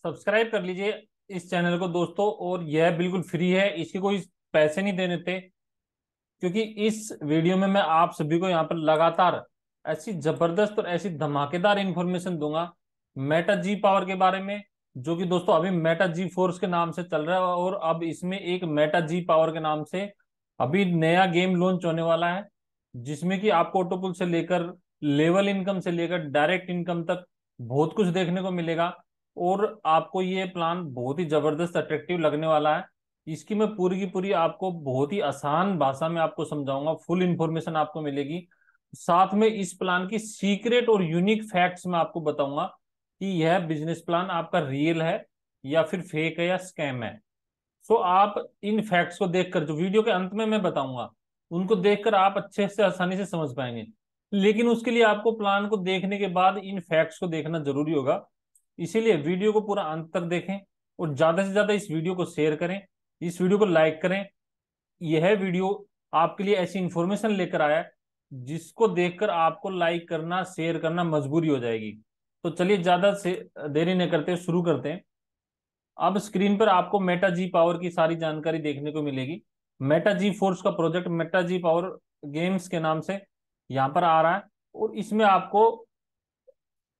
Subscribe कर लीजिए इस चैनल को दोस्तों, और यह बिल्कुल फ्री है, इसके कोई पैसे नहीं देने थे। क्योंकि इस वीडियो में मैं आप सभी को यहाँ पर लगातार ऐसी जबरदस्त और ऐसी धमाकेदार इंफॉर्मेशन दूंगा मेटा जी पावर के बारे में, जो कि दोस्तों अभी मेटा जी फोर्स के नाम से चल रहा है, और अब इसमें एक मेटा जी पावर के नाम से अभी नया गेम लॉन्च होने वाला है, जिसमें कि आपको ऑटोपुल से लेकर लेवल इनकम से लेकर डायरेक्ट इनकम तक बहुत कुछ देखने को मिलेगा। और आपको ये प्लान बहुत ही जबरदस्त अट्रैक्टिव लगने वाला है। इसकी मैं पूरी की पूरी आपको बहुत ही आसान भाषा में आपको समझाऊंगा, फुल इंफॉर्मेशन आपको मिलेगी। साथ में इस प्लान की सीक्रेट और यूनिक फैक्ट्स मैं आपको बताऊंगा कि यह बिजनेस प्लान आपका रियल है या फिर फेक है या स्कैम है। सो आप इन फैक्ट्स को देखकर, जो वीडियो के अंत में मैं बताऊंगा, उनको देखकर आप अच्छे से आसानी से समझ पाएंगे। लेकिन उसके लिए आपको प्लान को देखने के बाद इन फैक्ट्स को देखना जरूरी होगा। इसीलिए वीडियो को पूरा अंत तक देखें और ज्यादा से ज्यादा इस वीडियो को शेयर करें, इस वीडियो को लाइक करें। यह वीडियो आपके लिए ऐसी इंफॉर्मेशन लेकर आया है जिसको देखकर आपको लाइक करना शेयर करना मजबूरी हो जाएगी। तो चलिए ज्यादा से देरी नहीं करते, शुरू करते हैं। अब स्क्रीन पर आपको मेटा जी पावर की सारी जानकारी देखने को मिलेगी। मेटा जी फोर्स का प्रोजेक्ट मेटा जी पावर गेम्स के नाम से यहाँ पर आ रहा है, और इसमें आपको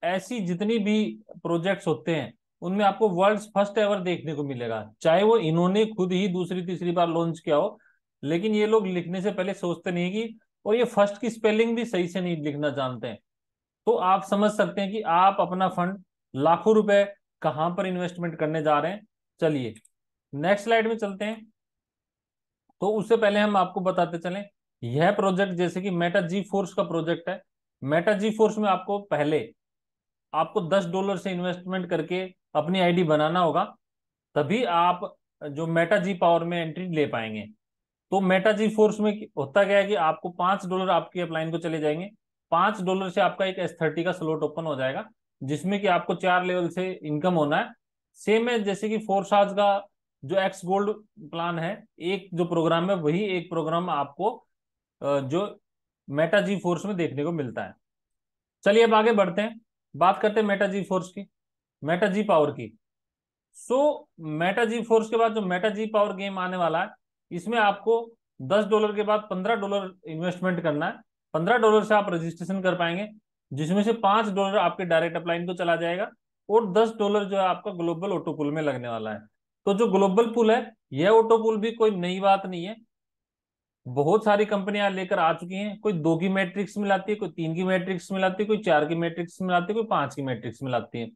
ऐसी जितनी भी प्रोजेक्ट्स होते हैं उनमें आपको वर्ल्ड्स फर्स्ट एवर देखने को मिलेगा, चाहे वो इन्होंने खुद ही दूसरी तीसरी बार लॉन्च किया हो। लेकिन ये लोग लिखने से पहले सोचते नहीं कि, और ये फर्स्ट की स्पेलिंग भी सही से नहीं लिखना जानते हैं। तो आप समझ सकते हैं कि आप अपना फंड लाखों रुपए कहां पर इन्वेस्टमेंट करने जा रहे हैं। चलिए नेक्स्ट स्लाइड में चलते हैं। तो उससे पहले हम आपको बताते चलें, यह प्रोजेक्ट जैसे कि मेटा जी फोर्स का प्रोजेक्ट है। मेटा जी फोर्स में आपको पहले आपको $10 से इन्वेस्टमेंट करके अपनी आईडी बनाना होगा, तभी आप जो मेटा जी पावर में एंट्री ले पाएंगे। तो मेटा जी फोर्स में होता क्या है कि आपको $5 आपकी अपलाइन को चले जाएंगे। $5 से आपका एक S30 का स्लॉट ओपन हो जाएगा, जिसमें कि आपको 4 लेवल से इनकम होना है। सेम है जैसे कि फोर्स आज का जो एक्स गोल्ड प्लान है, एक जो प्रोग्राम है वही एक प्रोग्राम आपको जो मेटा जी फोर्स में देखने को मिलता है। चलिए अब आगे बढ़ते हैं, बात करते हैं मेटा जी फोर्स की, मेटा जी पावर की। सो मेटा जी फोर्स के बाद जो मेटा जी पावर गेम आने वाला है, इसमें आपको $10 के बाद $15 इन्वेस्टमेंट करना है। $15 से आप रजिस्ट्रेशन कर पाएंगे, जिसमें से $5 आपके डायरेक्ट अपलाइन को चला जाएगा, और $10 जो है आपका ग्लोबल ऑटो पुल में लगने वाला है। तो जो ग्लोबल पुल है, यह ऑटो पुल भी कोई नई बात नहीं है। बहुत सारी कंपनियां लेकर आ चुकी हैं, कोई 2 की मैट्रिक्स मिलाती है, कोई 3 की मैट्रिक्स मिलाती है, कोई 4 की मैट्रिक्स मिलाती है, कोई 5 की मैट्रिक्स मिलाती है।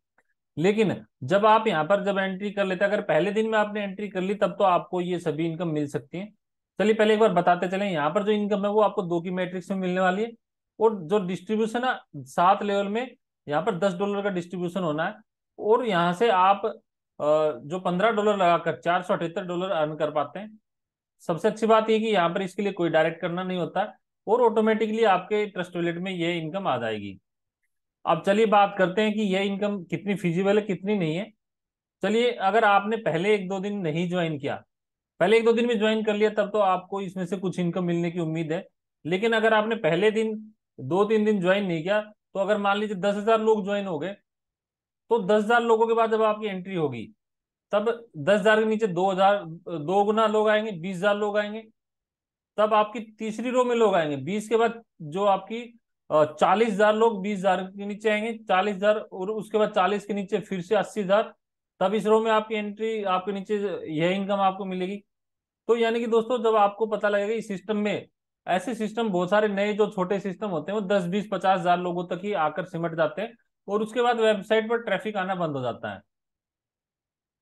लेकिन जब आप यहाँ पर जब एंट्री कर लेते हैं, अगर पहले दिन में आपने एंट्री कर ली, तब तो आपको ये सभी इनकम मिल सकती है। चलिए पहले एक बार बताते चलें, यहाँ पर जो इनकम है वो आपको 2 की मैट्रिक्स में मिलने वाली है। और जो डिस्ट्रीब्यूशन है 7 लेवल में, यहाँ पर $10 का डिस्ट्रीब्यूशन होना है। और यहाँ से आप जो $15 लगाकर $478 अर्न कर पाते हैं। सबसे अच्छी बात यह कि यहाँ पर इसके लिए कोई डायरेक्ट करना नहीं होता, और ऑटोमेटिकली आपके ट्रस्ट वॉलेट में ये इनकम आ जाएगी। अब चलिए बात करते हैं कि यह इनकम कितनी फिजिबल है कितनी नहीं है। चलिए अगर आपने पहले 1-2 दिन नहीं ज्वाइन किया, पहले 1-2 दिन में ज्वाइन कर लिया, तब तो आपको इसमें से कुछ इनकम मिलने की उम्मीद है। लेकिन अगर आपने पहले दिन 2-3 दिन ज्वाइन नहीं किया, तो अगर मान लीजिए 10,000 लोग ज्वाइन हो गए, तो 10,000 लोगों के बाद जब आपकी एंट्री होगी, तब 10,000 के नीचे 2,000, 2 गुना लोग आएंगे, 20,000 लोग आएंगे। तब आपकी तीसरी रो में लोग आएंगे 20 के बाद, जो आपकी 40,000 लोग 20,000 के नीचे आएंगे, 40,000, और उसके बाद 40 के नीचे फिर से 80,000। तब इस रो में आपकी एंट्री, आपके नीचे यह इनकम आपको मिलेगी। तो यानी कि दोस्तों जब आपको पता लगेगा इस सिस्टम में, ऐसे सिस्टम बहुत सारे नए जो छोटे सिस्टम होते हैं वो 10, 20, 50,000 लोगों तक ही आकर सिमट जाते हैं, और उसके बाद वेबसाइट पर ट्रैफिक आना बंद हो जाता है।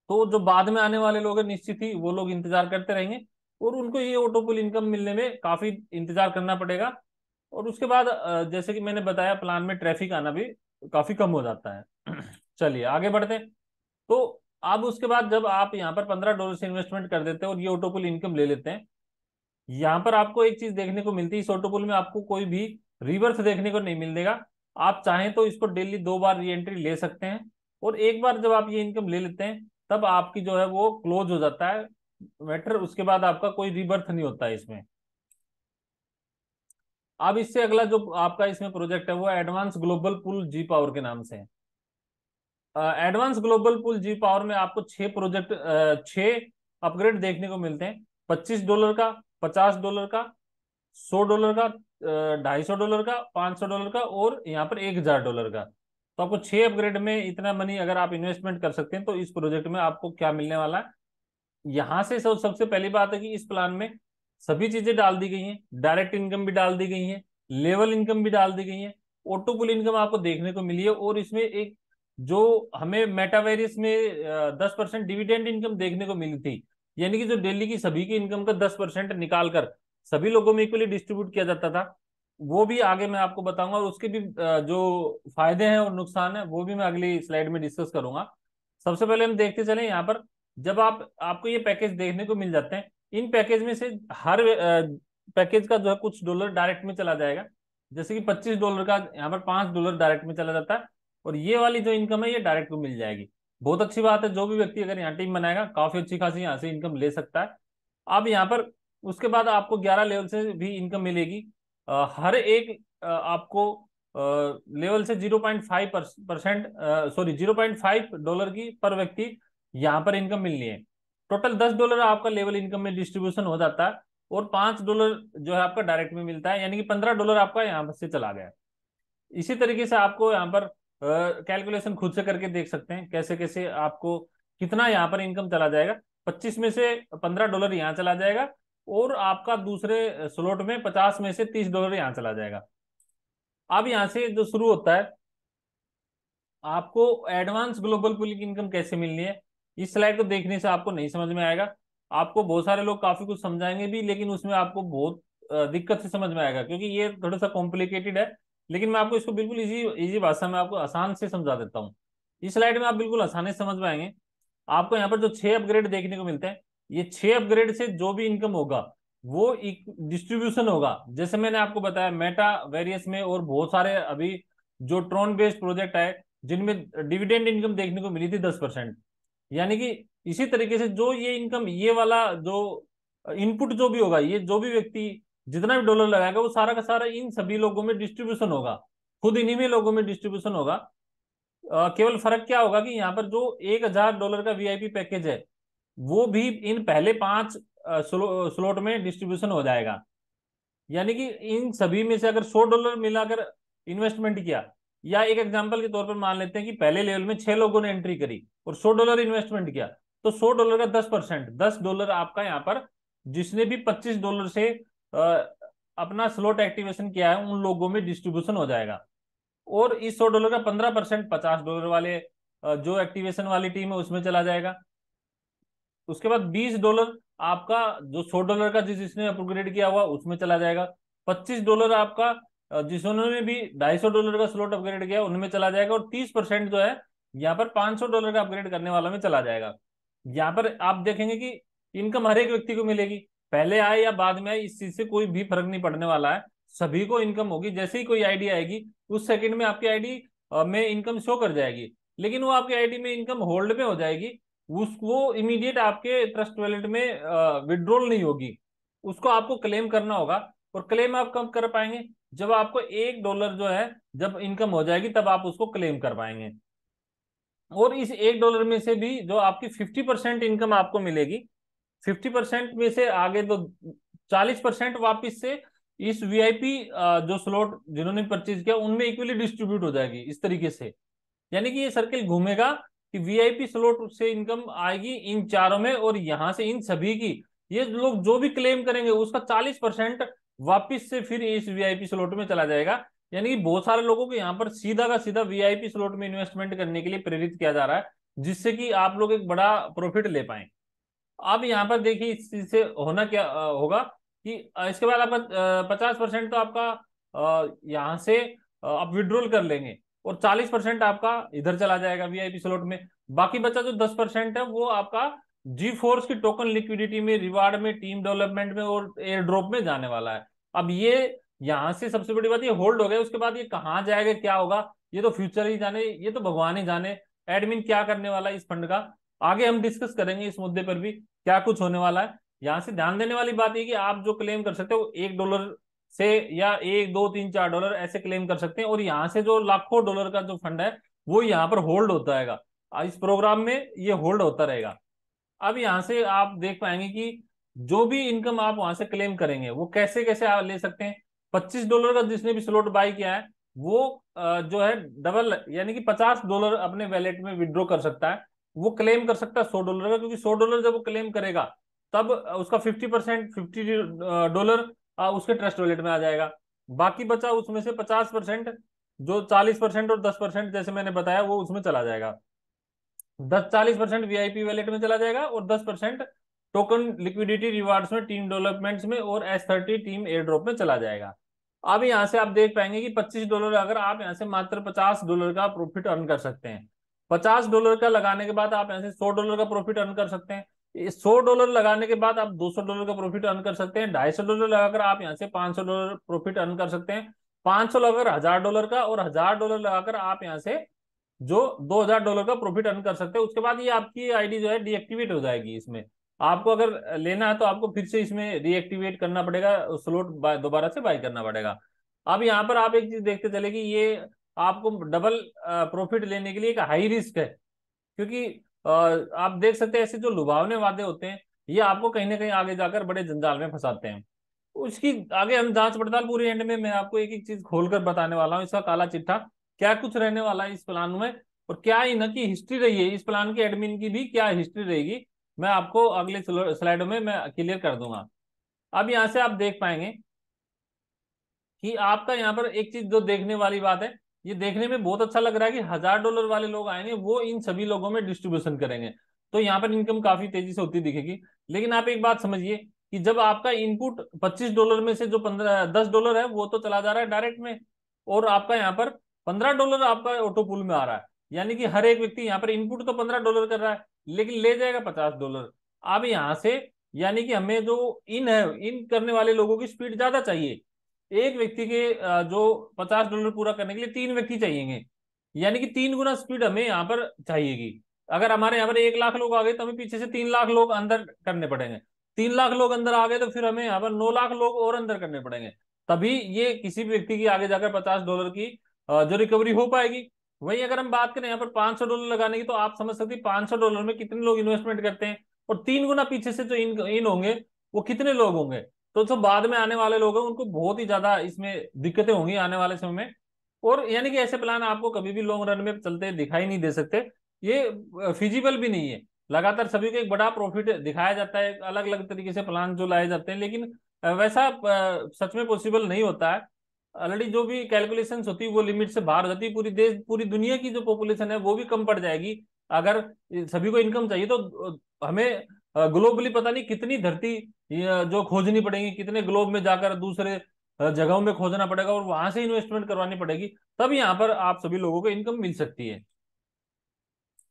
तो जो बाद में आने वाले लोग हैं, निश्चित ही वो लोग इंतजार करते रहेंगे, और उनको ये ऑटोपुल इनकम मिलने में काफी इंतजार करना पड़ेगा। और उसके बाद जैसे कि मैंने बताया, प्लान में ट्रैफिक आना भी काफी कम हो जाता है। चलिए आगे बढ़ते हैं। तो अब उसके बाद जब आप यहाँ पर $15 से इन्वेस्टमेंट कर देते हैं और ये ऑटोपुल इनकम ले लेते हैं, यहाँ पर आपको एक चीज देखने को मिलती है, इस ऑटोपुल में आपको कोई भी रिवर्स देखने को नहीं मिलेगा। आप चाहें तो इसको डेली 2 बार री एंट्री ले सकते हैं, और एक बार जब आप ये इनकम ले लेते हैं, तब आपकी जो है वो क्लोज हो जाता है मैटर। उसके बाद आपका कोई रिबर्थ नहीं होता है इसमें। अब इससे अगला जो आपका इसमें प्रोजेक्ट है वो एडवांस ग्लोबल पुल जी पावर के नाम से है। एडवांस ग्लोबल पूल जी पावर में आपको 6 प्रोजेक्ट, 6 अपग्रेड देखने को मिलते हैं। $25 का, $50 का, $100 का, $250 का, $500 का, और यहाँ पर $1000 का। तो आपको 6 अपग्रेड में इतना मनी अगर आप इन्वेस्टमेंट कर सकते हैं तो इस प्रोजेक्ट में आपको क्या मिलने वाला है। यहाँ से सबसे पहली बात है कि इस प्लान में सभी चीजें डाल दी गई हैं। डायरेक्ट इनकम भी डाल दी गई है, लेवल इनकम भी डाल दी गई है, ऑटो पुल इनकम आपको देखने को मिली है, और इसमें एक जो हमें मेटावेरियस में 10% डिविडेंड इनकम देखने को मिली थी, यानी कि जो डेली की सभी की इनकम का 10% निकाल कर सभी लोगों में इक्वली डिस्ट्रीब्यूट किया जाता था, वो भी आगे मैं आपको बताऊंगा, और उसके भी जो फायदे हैं और नुकसान है वो भी मैं अगली स्लाइड में डिस्कस करूंगा। सबसे पहले हम देखते चले यहाँ पर, जब आपको ये पैकेज देखने को मिल जाते हैं, इन पैकेज में से हर पैकेज का जो है कुछ डॉलर डायरेक्ट में चला जाएगा। जैसे कि $25 का यहाँ पर $5 डायरेक्ट में चला जाता है, और ये वाली जो इनकम है ये डायरेक्ट को मिल जाएगी। बहुत अच्छी बात है, जो भी व्यक्ति अगर यहाँ टीम बनाएगा काफी अच्छी खासी यहाँ से इनकम ले सकता है। अब यहाँ पर उसके बाद आपको 11 लेवल से भी इनकम मिलेगी। हर एक आपको लेवल से 0.5% सॉरी $0.5 की पर व्यक्ति यहाँ पर इनकम मिलनी है। टोटल $10 आपका लेवल इनकम में डिस्ट्रीब्यूशन हो जाता है, और $5 जो है आपका डायरेक्ट में मिलता है, यानी कि $15 आपका यहाँ से चला गया। इसी तरीके से आपको यहाँ पर कैलकुलेशन खुद से करके देख सकते हैं कैसे कैसे आपको कितना यहाँ पर इनकम चला जाएगा। 25 में से $15 यहाँ चला जाएगा, और आपका दूसरे स्लॉट में 50 में से $30 यहाँ चला जाएगा। अब यहाँ से जो शुरू होता है, आपको एडवांस ग्लोबल पुलिंग इनकम कैसे मिलनी है, इस स्लाइड को देखने से आपको नहीं समझ में आएगा। आपको बहुत सारे लोग काफी कुछ समझाएंगे भी, लेकिन उसमें आपको बहुत दिक्कत से समझ में आएगा, क्योंकि ये थोड़ा सा कॉम्प्लिकेटेड है। लेकिन मैं आपको इसको बिल्कुल इजी इजी भाषा में आपको आसान से समझा देता हूँ। इस स्लाइड में आप बिल्कुल आसानी से समझ में आएंगे। आपको यहाँ पर जो 6 अपग्रेड देखने को मिलते हैं, ये 6 अपग्रेड से जो भी इनकम होगा वो डिस्ट्रीब्यूशन होगा। जैसे मैंने आपको बताया मेटा वेरियस में और बहुत सारे अभी जो ट्रॉन बेस्ड प्रोजेक्ट है जिनमें डिविडेंड इनकम देखने को मिली थी 10%, यानी कि इसी तरीके से जो ये इनकम, ये वाला जो इनपुट जो भी होगा, ये जो भी व्यक्ति जितना भी डॉलर लगाएगा वो सारा का सारा इन सभी लोगों में डिस्ट्रीब्यूशन होगा, खुद इन्हीं में लोगों में डिस्ट्रीब्यूशन होगा। केवल फर्क क्या होगा कि यहाँ पर जो $1000 का वीआईपी पैकेज है वो भी इन पहले 5 स्लॉट में डिस्ट्रीब्यूशन हो जाएगा। यानी कि इन सभी में से अगर $100 मिलाकर इन्वेस्टमेंट किया, या एक एग्जांपल के तौर पर मान लेते हैं कि पहले लेवल में 6 लोगों ने एंट्री करी और $100 इन्वेस्टमेंट किया, तो $100 का 10%, $10 आपका यहाँ पर जिसने भी $25 से अपना स्लॉट एक्टिवेशन किया है उन लोगों में डिस्ट्रीब्यूशन हो जाएगा। और इस $100 का 15% $50 वाले जो एक्टिवेशन वाली टीम है उसमें चला जाएगा। उसके बाद $20 आपका जो $100 का जिसने अपग्रेड किया हुआ उसमें चला जाएगा। $25 आपका जिन्होंने भी $250 का स्लॉट अपग्रेड किया उनमें चला जाएगा, और 30% जो है यहाँ पर $500 का अपग्रेड करने वाला में चला जाएगा। यहाँ पर आप देखेंगे कि इनकम हर एक व्यक्ति को मिलेगी, पहले आए या बाद में आए इस चीज से कोई भी फर्क नहीं पड़ने वाला है, सभी को इनकम होगी। जैसे ही कोई आईडी आएगी उस सेकंड में आपकी आईडी में इनकम शो कर जाएगी, लेकिन वो आपकी आईडी में इनकम होल्ड में हो जाएगी, उसको इमीडिएट आपके ट्रस्ट वॉलेट में विड्रॉल नहीं होगी, उसको आपको क्लेम करना होगा। और क्लेम आप कब कर पाएंगे, जब आपको $1 जो है जब इनकम हो जाएगी तब आप उसको क्लेम कर पाएंगे। और इस $1 में से भी जो आपकी 50% इनकम आपको मिलेगी, 50% में से आगे तो 40% वापिस से इस वीआईपी जो स्लॉट जिन्होंने परचेज किया उनमें इक्वली डिस्ट्रीब्यूट हो जाएगी इस तरीके से। यानी कि ये सर्किल घूमेगा कि वीआईपी स्लॉट से इनकम आएगी इन चारों में, और यहां से इन सभी की ये लोग जो भी क्लेम करेंगे उसका 40% वापिस से फिर इस वीआईपी स्लॉट में चला जाएगा। यानी कि बहुत सारे लोगों को यहाँ पर सीधा का सीधा वीआईपी स्लॉट में इन्वेस्टमेंट करने के लिए प्रेरित किया जा रहा है, जिससे कि आप लोग एक बड़ा प्रॉफिट ले पाए। अब यहाँ पर देखिए इस चीज से होना क्या होगा कि इसके बाद आपका 50% तो आपका यहाँ से आप विड्रॉल कर लेंगे, और 40% आपका इधर चला जाएगा वीआईपी स्लॉट में। बाकी बचा जो 10% है वो आपका जी फोर्स की टोकन लिक्विडिटी में, रिवार्ड में, टीम डेवलपमेंट में और एयर ड्रॉप में जाने वाला है। अब ये यहाँ से सबसे बड़ी बात ये होल्ड हो गया, उसके बाद ये कहाँ जाएगा क्या होगा ये तो फ्यूचर ही जाने, ये तो भगवान ही जाने एडमिन क्या करने वाला है इस फंड का। आगे हम डिस्कस करेंगे इस मुद्दे पर भी क्या कुछ होने वाला है। यहाँ से ध्यान देने वाली बात ये कि आप जो क्लेम कर सकते हो $1 से, या 1 2 3 4 डॉलर ऐसे क्लेम कर सकते हैं, और यहाँ से जो लाखों डॉलर का जो फंड है वो यहाँ पर होल्ड होता रहेगा। इस प्रोग्राम में ये होल्ड होता रहेगा। अब यहाँ से आप देख पाएंगे कि जो भी इनकम आप वहां से क्लेम करेंगे वो कैसे कैसे आप ले सकते हैं। $25 का जिसने भी स्लॉट बाय किया है वो जो है डबल यानी कि $50 अपने वैलेट में विड्रॉ कर सकता है। वो क्लेम कर सकता है $100 का, क्योंकि $100 जब वो क्लेम करेगा तब उसका 50%, $50 उसके ट्रस्ट वॉलेट में आ जाएगा। बाकी बचा उसमें से 50%, जो 40% और 10% जैसे मैंने बताया वो उसमें चला जाएगा। 40% वीआईपी वैलेट में चला जाएगा और 10% टोकन लिक्विडिटी रिवार्ड्स में, टीम डेवलपमेंट्स में और S30 टीम एयर ड्रॉप में चला जाएगा। अब यहाँ से आप देख पाएंगे कि $25, अगर आप यहाँ से मात्र $50 का प्रॉफिट अर्न कर सकते हैं। $50 का लगाने के बाद आप यहाँ से $100 का प्रॉफिट अर्न कर सकते हैं। $100 लगाने के बाद आप $200 का प्रॉफिट अर्न कर सकते हैं। $250 लगाकर आप यहाँ से $500 प्रॉफिट अर्न कर सकते हैं। 500 लगाकर $1000 का, और $1000 लगाकर आप यहाँ से जो $2000 का प्रॉफिट अर्न कर सकते हैं। उसके बाद ये आपकी आईडी जो है डीएक्टिवेट हो जाएगी। इसमें आपको अगर लेना है तो आपको फिर से इसमें रीएक्टिवेट करना पड़ेगा, स्लॉट दोबारा से बाय करना पड़ेगा। अब यहाँ पर आप एक चीज देखते चले कि ये आपको डबल प्रॉफिट लेने के लिए एक हाई रिस्क है, क्योंकि आप देख सकते हैं ऐसे जो लुभावने वादे होते हैं ये आपको कहीं ना कहीं आगे जाकर बड़े जंजाल में फंसाते हैं। उसकी आगे हम जांच पड़ताल पूरी एंड में मैं आपको एक एक चीज खोलकर बताने वाला हूँ, इसका काला चिट्ठा क्या कुछ रहने वाला है इस प्लान में, और क्या इनकी हिस्ट्री रही है, इस प्लान के एडमिन की भी क्या हिस्ट्री रहेगी, मैं आपको अगले स्लाइडों में मैं क्लियर कर दूंगा। अब यहाँ से आप देख पाएंगे कि आपका यहाँ पर एक चीज जो देखने वाली बात है, ये देखने में बहुत अच्छा लग रहा है कि $1000 वाले लोग आएंगे वो इन सभी लोगों में डिस्ट्रीब्यूशन करेंगे, तो यहाँ पर इनकम काफी तेजी से होती दिखेगी। लेकिन आप एक बात समझिए कि जब आपका इनपुट $25 में से जो 10 डॉलर है वो तो चला जा रहा है डायरेक्ट में, और आपका यहाँ पर $15 आपका ऑटो पूल में आ रहा है। यानी कि हर एक व्यक्ति यहाँ पर इनपुट तो $15 कर रहा है लेकिन ले जाएगा $50। अब यहाँ से यानी कि हमें जो इन है, इन करने वाले लोगों की स्पीड ज्यादा चाहिए। एक व्यक्ति के जो $50 पूरा करने के लिए 3 व्यक्ति चाहिएंगे, यानी कि 3 गुना स्पीड हमें यहाँ पर चाहिएगी। अगर हमारे यहाँ पर 1 लाख लोग आ गए तो हमें पीछे से 3 लाख लोग अंदर करने पड़ेंगे। 3 लाख लोग अंदर आ गए तो फिर हमें यहाँ पर 9 लाख लोग और अंदर करने पड़ेंगे, तभी ये किसी भी व्यक्ति की आगे जाकर $50 की जो रिकवरी हो पाएगी। वहीं अगर हम बात करें यहाँ पर $500 लगाने की, तो आप समझ सकते हैं $500 में कितने लोग इन्वेस्टमेंट करते हैं, और 3 गुना पीछे से जो इन होंगे वो कितने लोग होंगे। तो जो बाद में आने वाले लोग हैं उनको बहुत ही ज्यादा इसमें दिक्कतें होंगी आने वाले समय में। और यानी कि ऐसे प्लान आपको कभी भी लॉन्ग रन में चलते दिखाई नहीं दे सकते, ये फिजिबल भी नहीं है। लगातार सभी को एक बड़ा प्रॉफिट दिखाया जाता है, अलग अलग तरीके से प्लान जो लाए जाते हैं, लेकिन वैसा सच में पॉसिबल नहीं होता है। ऑलरेडी जो भी कैलकुलेशंस होती है वो लिमिट से बाहर हो जाती है। पूरी देश, पूरी दुनिया की जो पॉपुलेशन है वो भी कम पड़ जाएगी अगर सभी को इनकम चाहिए तो हमें ग्लोबली पता नहीं कितनी धरती जो खोजनी पड़ेगी, कितने ग्लोब में जाकर दूसरे जगहों में खोजना पड़ेगा और वहां से इन्वेस्टमेंट करवानी पड़ेगी, तब यहाँ पर आप सभी लोगों को इनकम मिल सकती है।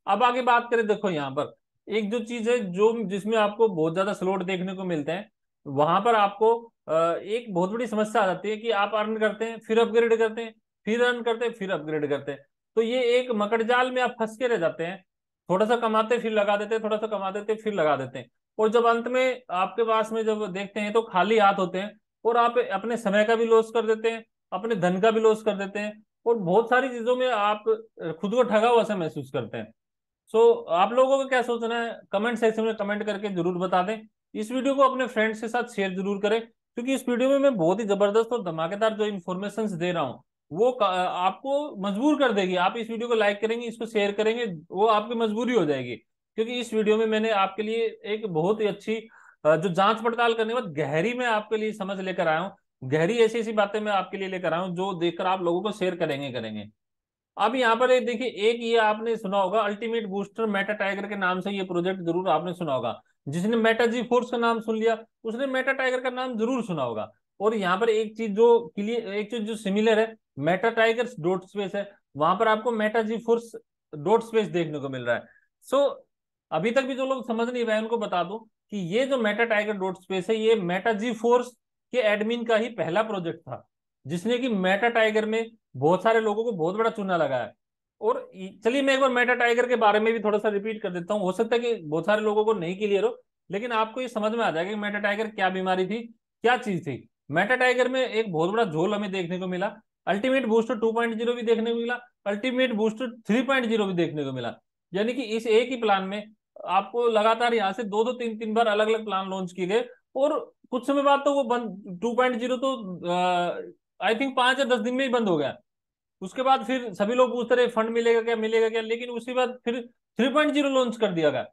अब आगे बात करें, देखो यहाँ पर एक जो चीज है जो जिसमें आपको बहुत ज्यादा स्लॉट देखने को मिलते हैं, वहां पर आपको एक बहुत बड़ी समस्या आ जाती है कि आप अर्न करते हैं फिर अपग्रेड करते हैं, फिर अर्न करते हैं फिर अपग्रेड करते हैं। तो ये एक मकड़जाल में आप फंस के रह जाते हैं। थोड़ा सा कमाते फिर लगा देते हैं, थोड़ा सा कमा देते फिर लगा देते हैं, और जब अंत में आपके पास में जब देखते हैं तो खाली हाथ होते हैं, और आप अपने समय का भी लॉस कर देते हैं, अपने धन का भी लॉस कर देते हैं, और बहुत सारी चीजों में आप खुद को ठगा हुआ सा महसूस करते हैं। आप लोगों को क्या सोचना है कमेंट सेक्शन में कमेंट करके जरूर बता दें। इस वीडियो को अपने फ्रेंड्स के साथ शेयर जरूर करें, क्योंकि इस वीडियो में मैं बहुत ही जबरदस्त और धमाकेदार जो इन्फॉर्मेशन दे रहा हूँ वो आपको मजबूर कर देगी। आप इस वीडियो को लाइक करेंगे, इसको शेयर करेंगे, वो आपकी मजबूरी हो जाएगी, क्योंकि इस वीडियो में मैंने आपके लिए एक बहुत ही अच्छी जो जांच पड़ताल करने के बाद गहरी मैं आपके लिए समझ लेकर आया हूँ। गहरी ऐसी ऐसी बातें मैं आपके लिए लेकर आया हूँ जो देखकर आप लोगों को शेयर करेंगे करेंगे। अब यहाँ पर एक देखिए, एक ये आपने सुना होगा अल्टीमेट बूस्टर मेटा टाइगर के नाम से, ये प्रोजेक्ट जरूर आपने सुना होगा। जिसने मेटा जी फोर्स का नाम सुन लिया उसने मेटा टाइगर का नाम जरूर सुना होगा। और यहाँ पर एक चीज जो क्लियर, एक चीज जो सिमिलर है, मेटा टाइगर डॉट स्पेस है, वहां पर आपको मेटा जी फोर्स डॉट स्पेस देखने को मिल रहा है। सो अभी तक भी जो लोग समझ नहीं पाए उनको बता दूं कि ये जो मेटा टाइगर डॉट स्पेस है ये मेटा जी फोर्स के एडमिन का ही पहला प्रोजेक्ट था, जिसने कि मेटा टाइगर में बहुत सारे लोगों को बहुत बड़ा चूना लगा है। और चलिए मैं एक बार मेटा टाइगर के बारे में भी थोड़ा सा रिपीट कर देता हूँ, हो सकता है कि बहुत सारे लोगों को नहीं क्लियर हो, लेकिन आपको ये समझ में आ जाएगा कि मेटा टाइगर क्या बीमारी थी, क्या चीज थी। मेटा टाइगर में एक बहुत बड़ा झोल हमें देखने को मिला, अल्टीमेट बूस्टर 2.0 भी देखने को मिला, अल्टीमेट बूस्टर 3.0 भी देखने को मिला। यानी कि इस एक ही प्लान में आपको लगातार यहाँ से दो दो तीन तीन बार अलग अलग प्लान लॉन्च किए गए। और कुछ समय बाद तो वो बंद, 2.0 तो आई थिंक 5 या 10 दिन में ही बंद हो गया। उसके बाद फिर सभी लोग पूछते रहे फंड मिलेगा क्या, मिलेगा क्या, लेकिन उसके बाद फिर 3.0 लॉन्च कर दिया गया।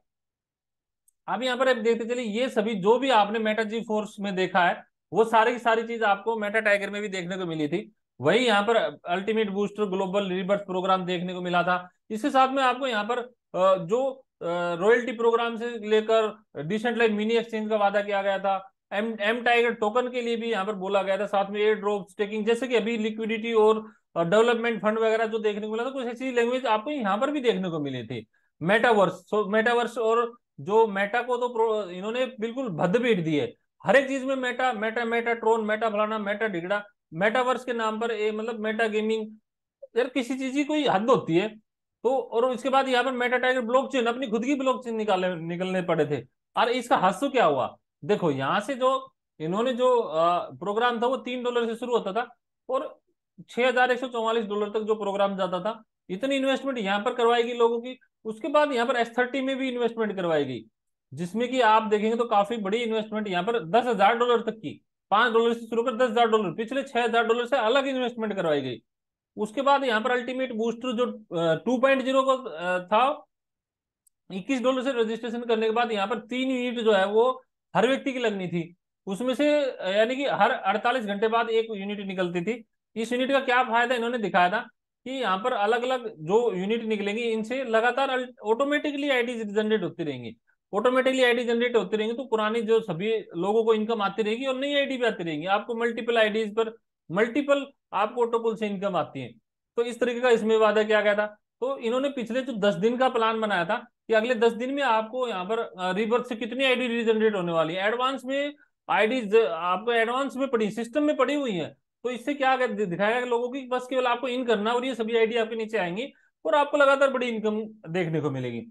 अब यहाँ पर आप देखते चलिए, ये सभी जो भी आपने मेटा जी फोर्स में देखा है, वो सारी की सारी चीज आपको मेटा टाइगर में भी देखने को मिली थी। वही यहाँ पर ultimate booster global rebirth programme देखने को मिला था। इसके साथ में आपको यहाँ पर जो रॉयल्टी प्रोग्राम से लेकर डिसेंट्रलाइज मिनी एक्सचेंज का वादा किया गया था। एम एम टाइगर टोकन के लिए भी यहाँ पर बोला गया था, साथ में एयर ड्रॉप स्टेकिंग, जैसे कि अभी लिक्विडिटी और डेवलपमेंट फंड वगैरह जो देखने को मिला था, कुछ ऐसी लैंग्वेज आपको यहाँ पर भी देखने को मिली थी। मेटावर्स और जो मेटा को तो इन्होंने बिल्कुल भद्द पीट दी है। हर एक चीज में Meta Meta Meta Tron, Meta फलाना, मेटा डिगड़ा, मेटावर्स के नाम पर मतलब मेटा गेमिंग। यार किसी चीज की कोई हद होती है। तो और इसके बाद यहाँ पर मेटा टाइगर ब्लॉकचेन, अपनी खुद की ब्लॉकचेन निकलने पड़े थे। और इसका हद क्या हुआ, देखो यहाँ से जो इन्होंने जो प्रोग्राम था वो $3 से शुरू होता था, और $6,144 तक जो प्रोग्राम जाता था। इतनी इन्वेस्टमेंट यहाँ पर करवाएगी लोगों की। उसके बाद यहाँ पर S30 में भी इन्वेस्टमेंट करवाएगी, जिसमें कि आप देखेंगे तो काफी बड़ी इन्वेस्टमेंट यहाँ पर $10,000 तक की, $5 से शुरू कर $10,000, पिछले $6,000 से अलग इन्वेस्टमेंट करवाई गई। उसके बाद यहाँ पर अल्टीमेट बूस्टर जो 2.0 को था, $21 से रजिस्ट्रेशन करने के बाद यहाँ पर 3 यूनिट जो है वो हर व्यक्ति की लगनी थी। उसमें से यानी कि हर 48 घंटे बाद एक यूनिट निकलती थी। इस यूनिट का क्या फायदा इन्होंने दिखाया था कि यहाँ पर अलग अलग जो यूनिट निकलेंगी, इनसे लगातार ऑटोमेटिकली आईडी जनरेट होती रहेंगी। ऑटोमेटिकली आईडी जनरेट होती रहेंगी तो पुरानी जो सभी लोगों को इनकम आती रहेगी और नई आईडी भी आती रहेंगी। आपको मल्टीपल आईडीज पर मल्टीपल आपको ऑटोपुल से इनकम आती है। तो इस तरीके का इसमें वादा किया गया था। तो इन्होंने पिछले जो 10 दिन का प्लान बनाया था कि अगले 10 दिन में आपको यहाँ पर रिबर्थ से कितनी आईडी रीजनरेट होने वाली है, एडवांस में आईडी आपको एडवांस में पड़ी, सिस्टम में पड़ी हुई है। तो इससे क्या दिखाएगा कि लोगों की बस केवल आपको इन करना, और ये सभी आईडी आपके नीचे आएंगी और आपको लगातार बड़ी इनकम देखने को मिलेगी।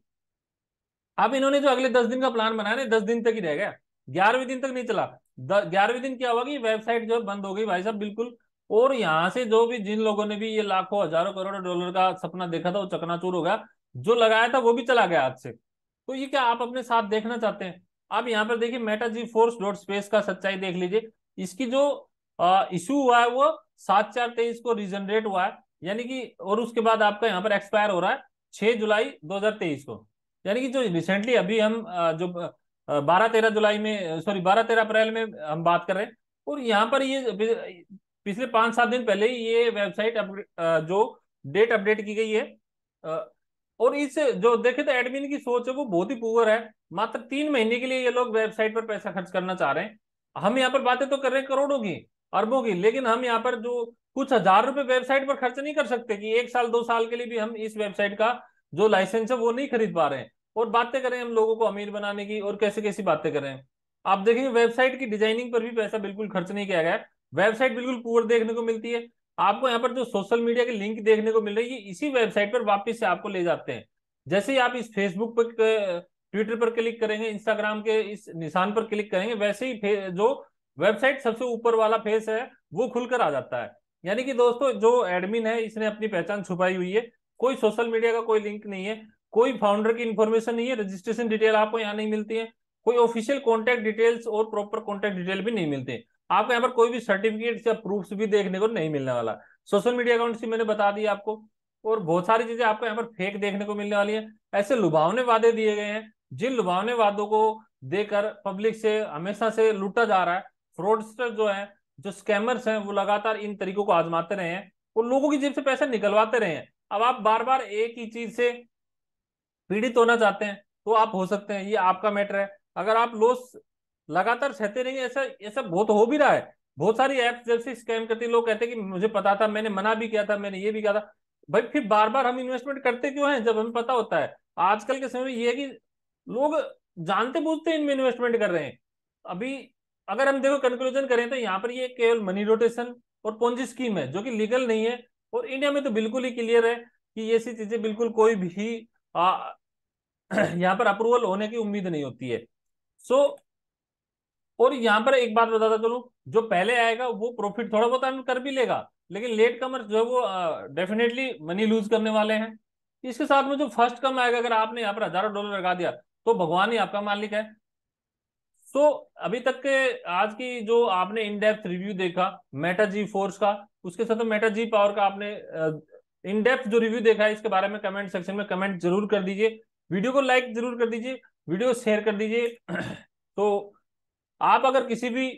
अब इन्होंने जो अगले 10 दिन का प्लान बनाया ना, 10 दिन तक ही रह गया, 11वें दिन तक नहीं चला। 11वें दिन क्या हुआ कि वेबसाइट जो बंद हो गई भाई साहब बिल्कुल। और यहाँ से जो भी जिन लोगों ने भी ये लाखों हजारों करोड़ों डॉलर का सपना देखा था वो चकनाचूर हो गया। जो लगाया था वो भी चला गया हाथ से। तो ये क्या आप अपने साथ देखना चाहते हैं? आप यहाँ पर देखिए मेटा जी फोर्स डॉट स्पेस का सच्चाई देख लीजिए। इसकी जो इशू हुआ है वो 7/4/23 को रीजनरेट हुआ है, यानी कि, और उसके बाद आपका यहाँ पर एक्सपायर हो रहा है 6 जुलाई 2023 को। यानी कि जो रिसेंटली अभी हम जो 12-13 जुलाई में, सॉरी 12-13 अप्रैल में हम बात कर रहे हैं। और यहाँ पर ये पिछले 5-7 दिन पहले ही ये वेबसाइट जो डेट अपडेट की गई है। अ, और इस जो देखे तो एडमिन की सोच है वो बहुत ही पुअर है। मात्र 3 महीने के लिए ये लोग वेबसाइट पर पैसा खर्च करना चाह रहे हैं। हम यहाँ पर बातें तो कर रहे हैं करोड़ों की, अरबों की, लेकिन हम यहाँ पर जो कुछ हजार रुपए वेबसाइट पर खर्च नहीं कर सकते कि 1 साल 2 साल के लिए भी हम इस वेबसाइट का जो लाइसेंस है वो नहीं खरीद पा रहे हैं। और बातें करें हम लोगों को अमीर बनाने की, और कैसे कैसी बातें करें। आप देखेंगे वेबसाइट की डिजाइनिंग पर भी पैसा बिल्कुल खर्च नहीं किया गया है। वेबसाइट बिल्कुल पुअर देखने को मिलती है। आपको यहाँ पर जो सोशल मीडिया के लिंक देखने को मिल रही है, इसी वेबसाइट पर वापस से आपको ले जाते हैं। जैसे ही आप इस फेसबुक पर, ट्विटर पर क्लिक करेंगे, इंस्टाग्राम के इस निशान पर क्लिक करेंगे, वैसे ही जो वेबसाइट सबसे ऊपर वाला फेस है वो खुलकर आ जाता है। यानी कि दोस्तों जो एडमिन है इसने अपनी पहचान छुपाई हुई है। कोई सोशल मीडिया का कोई लिंक नहीं है, कोई फाउंडर की इंफॉर्मेशन नहीं है, रजिस्ट्रेशन डिटेल आपको यहाँ नहीं मिलती है, कोई ऑफिशियल कॉन्टैक्ट डिटेल्स और प्रॉपर कॉन्टैक्ट डिटेल भी नहीं मिलते। आपको यहाँ पर कोई भी सर्टिफिकेट या प्रूफ भी देखने को नहीं मिलने वाला। सोशल मीडिया अकाउंट से मैंने बता दिया आपको। और बहुत सारी चीजें आपको यहाँ पर फेक देखने को मिलने वाली है। ऐसे लुभावने वादे दिए गए हैं, जिन लुभावने वादों को देकर पब्लिक से हमेशा से लूटा जा रहा है। फ्रॉडस्टर जो है, जो स्कैमर्स हैं, वो लगातार इन तरीकों को आजमाते रहे हैं और लोगों की जेब से पैसे निकलवाते रहे हैं। अब आप बार बार एक ही चीज से पीड़ित होना चाहते हैं तो आप हो सकते हैं, ये आपका मैटर है। अगर आप लॉस लगातार सहते रहेंगे, ऐसा ऐसा बहुत हो भी रहा है। बहुत सारी एप्स जब से स्कैम करती है, लोग कहते हैं कि मुझे पता था, मैंने मना भी किया था, मैंने ये भी किया था। भाई फिर बार बार हम इन्वेस्टमेंट करते क्यों हैं जब हमें पता होता है? आजकल के समय में ये है कि लोग जानते बूझते इनमें इन्वेस्टमेंट कर रहे हैं। अभी अगर हम देखो कंक्लूजन करें तो यहाँ पर ये केवल मनी रोटेशन और पोंजी स्कीम है जो कि लीगल नहीं है। और इंडिया में तो बिल्कुल ही क्लियर है कि ये ऐसी चीजें बिल्कुल कोई भी यहाँ पर अप्रूवल होने की उम्मीद नहीं होती है। सो और यहाँ पर एक बात बताता चलूं, जो पहले आएगा वो प्रॉफिट थोड़ा बहुत अर्न कर भी लेगा, लेकिन लेट कमर जो है वो डेफिनेटली मनी लूज करने वाले हैं। इसके साथ में जो फर्स्ट कम आएगा, अगर आपने यहाँ पर $1000 लगा दिया तो भगवान ही आपका मालिक है। तो अभी तक के आज की जो आपने इन डेप्थ रिव्यू देखा मेटा जी फोर्स का, उसके साथ मेटा जी पावर का आपने इन डेप्थ जो रिव्यू देखा है, इसके बारे में कमेंट सेक्शन में कमेंट जरूर कर दीजिए। वीडियो को लाइक जरूर कर दीजिए, वीडियो शेयर कर दीजिए। तो आप अगर किसी भी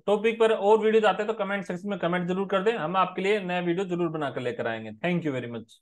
टॉपिक पर और वीडियो चाहते हैं तो कमेंट सेक्शन में कमेंट जरूर कर दें, हम आपके लिए नया वीडियो जरूर बनाकर लेकर आएंगे। Thank you very much.